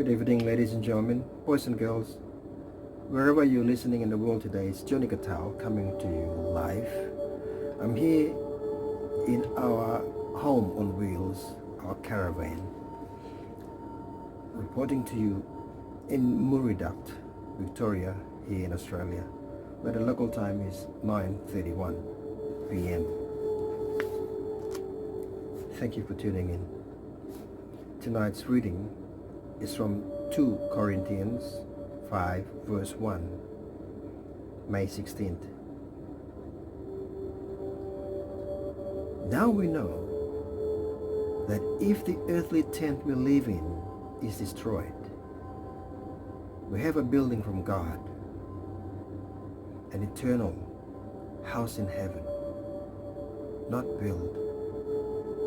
Good evening, ladies and gentlemen, boys and girls. Wherever you're listening in the world today, it's Johnny Gatal coming to you live. I'm here in our home on wheels, our caravan, reporting to you in Muridat, Victoria, here in Australia, where the local time is 9:31 p.m. Thank you for tuning in. Tonight's reading is from 2 Corinthians 5 verse 1, May 16th. Now we know that if the earthly tent we live in is destroyed, we have a building from God, an eternal house in heaven, not built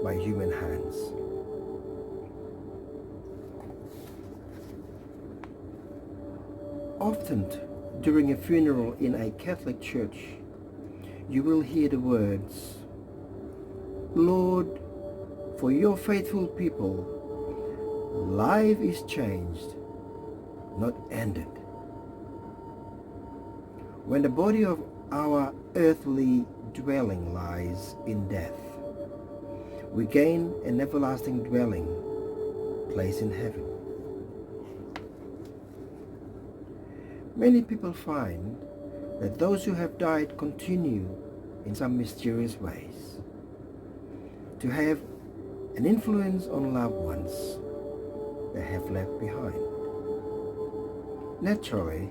by human hands. Often during a funeral in a Catholic church, you will hear the words, "Lord, for your faithful people, life is changed, not ended." When the body of our earthly dwelling lies in death, we gain an everlasting dwelling place in heaven. Many people find that those who have died continue in some mysterious ways to have an influence on loved ones they have left behind. Naturally,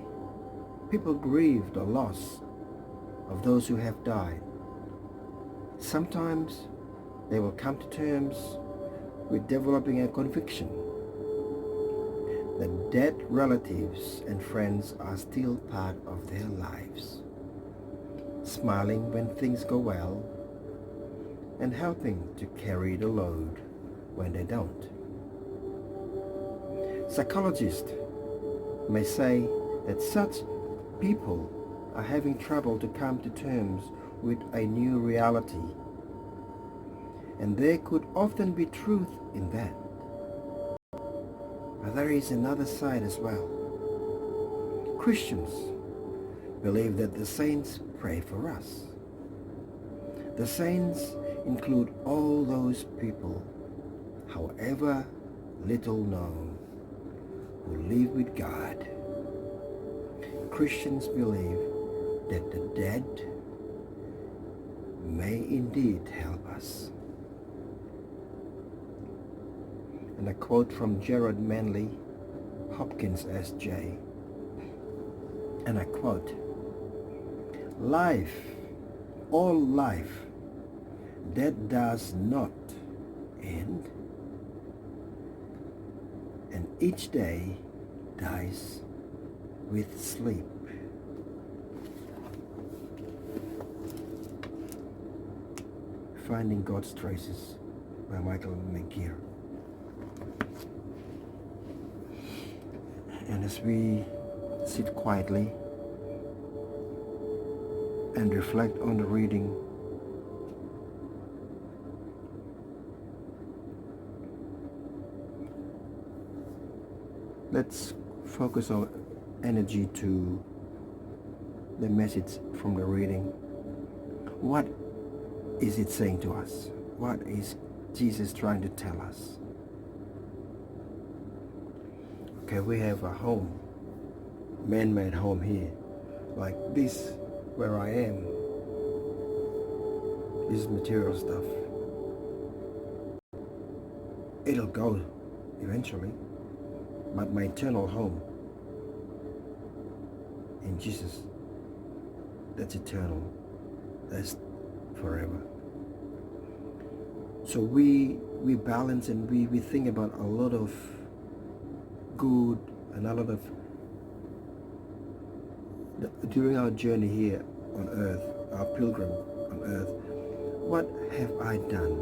people grieve the loss of those who have died. Sometimes they will come to terms with developing a conviction that dead relatives and friends are still part of their lives, smiling when things go well and helping to carry the load when they don't. Psychologists may say that such people are having trouble to come to terms with a new reality, and there could often be truth in that. But there is another side as well. Christians believe that the saints pray for us. The saints include all those people, however little known, who live with God. Christians believe that the dead may indeed help us. And a quote from Gerard Manley, Hopkins S.J. And I quote, "Life, all life, that does not end, and each day dies with sleep." Finding God's Traces by McGirr. And as we sit quietly and reflect on the reading, let's focus our energy to the message from the reading. What is it saying to us? What is Jesus trying to tell us? Okay, we have a home, man-made home here, like this, where I am. This is material stuff. It'll go eventually, but my eternal home in Jesus, that's eternal, that's forever. So we balance and we think about a lot of good and a lot of during our journey here on earth, our pilgrim on earth, what have I done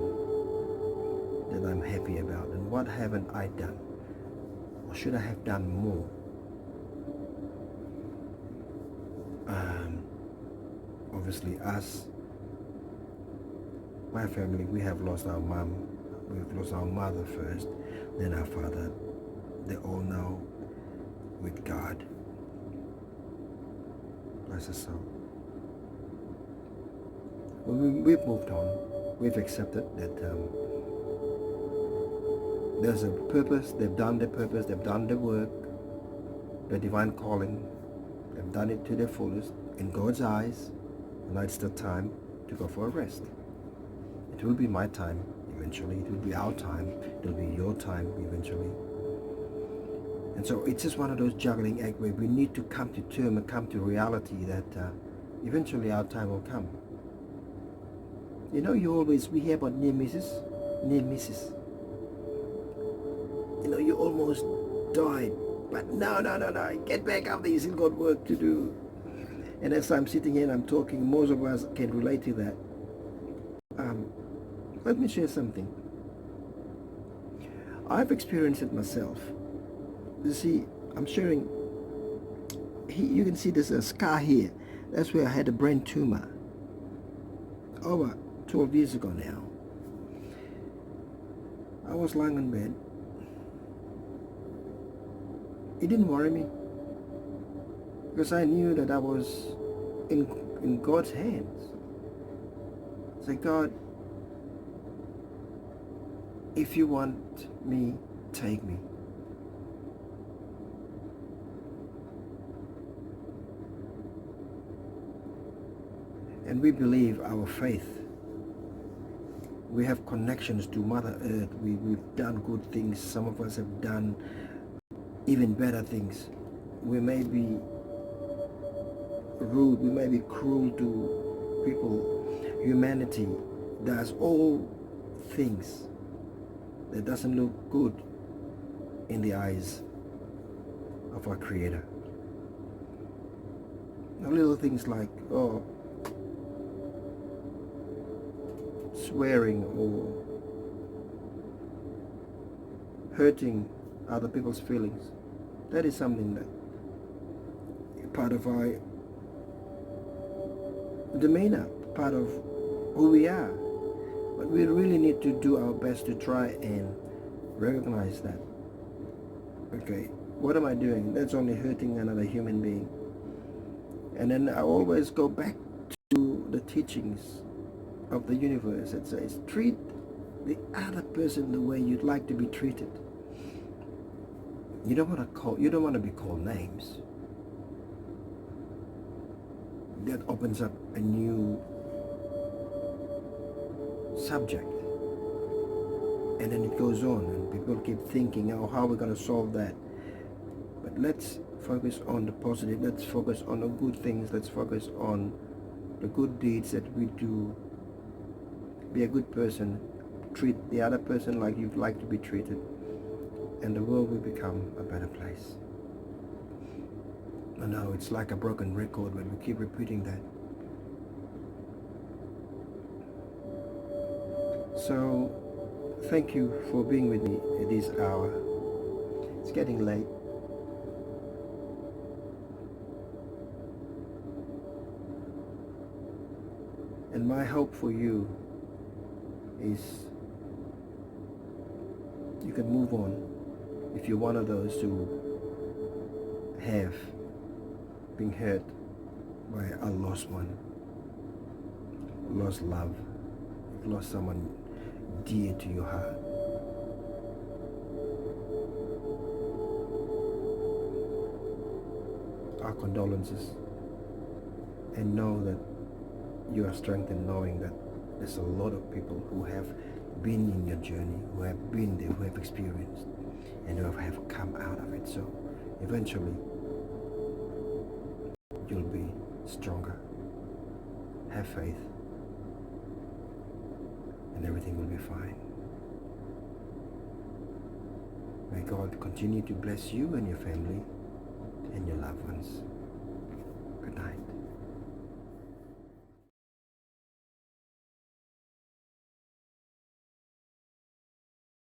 that I'm happy about, and what haven't I done, or should I have done more? Obviously us, my family, we have lost our mom, we've lost our mother first, then our father, they all know with God. Bless his soul. Well, we've moved on. We've accepted that there's a purpose. They've done their purpose. They've done their work, their divine calling. They've done it to their fullest in God's eyes. And now it's the time to go for a rest. It will be my time eventually. It will be our time. It will be your time eventually. And so it's just one of those juggling acts where we need to come to term and come to reality that eventually our time will come. You know, we hear about near misses. You know, you almost died, but no, get back up there, you still got work to do. And as I'm sitting here and I'm talking, most of us can relate to that. Let me share something. I've experienced it myself. You see, I'm sharing, you can see there's a scar here. That's where I had a brain tumor over 12 years ago now. I was lying in bed. It didn't worry me because I knew that I was in God's hands. Say, God, if you want me, take me. And we believe our faith. We have connections to Mother Earth. We've done good things. Some of us have done even better things. We may be rude. We may be cruel to people. Humanity does all things that doesn't look good in the eyes of our Creator. Little things like, swearing or hurting other people's feelings. That is something that part of our demeanor, part of who we are. But we really need to do our best to try and recognize that. Okay, what am I doing? That's only hurting another human being. And then I always go back to the teachings of the universe that says, treat the other person the way you'd like to be treated. You don't want to be called names. That opens up a new subject. And then it goes on and people keep thinking, how are we going to solve that? But let's focus on the positive. Let's focus on the good things. Let's focus on the good deeds that we do. Be a good person. Treat the other person like you'd like to be treated. And the world will become a better place. I know it's like a broken record when we keep repeating that. So, thank you for being with me at this hour. It's getting late. And my hope for you is you can move on if you're one of those who have been hurt by a lost one, lost love, lost someone dear to your heart. Our condolences, and know that you are strengthened knowing that there's a lot of people who have been in your journey, who have been there, who have experienced, and who have come out of it. So eventually you'll be stronger. Have faith, and everything will be fine. May God continue to bless you and your family and your loved ones. Good night.